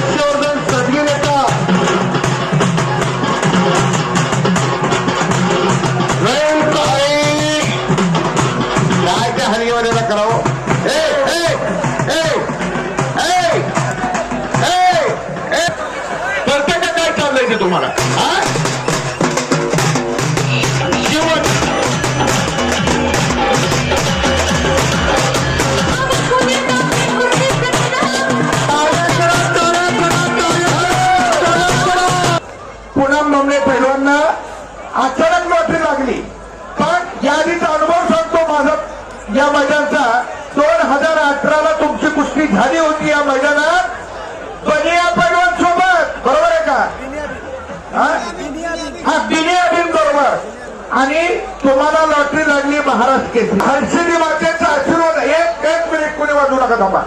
हर्षवर्धन सदगी नेता काय त्या हलगीमध्ये करावं. कळतं का काय चाललंय ते तुम्हाला. पूनम नमले पैलवांना अचानक लॉटरी लागली. पण यादीचा अनुभव सांगतो माझा. या मैदानाचा 2018ला तुमची कुस्ती झाली होती या मैदानात बनिया पैलवान सोबत. बरोबर आहे का. हा बिनिया बिन बरोबर. आणि तुम्हाला लॉटरी लागली महाराष्ट्र केसरी. हर्षदी मातेचा आशीर्वाद. एक मिनिट कोणी वाजू नका थांबा.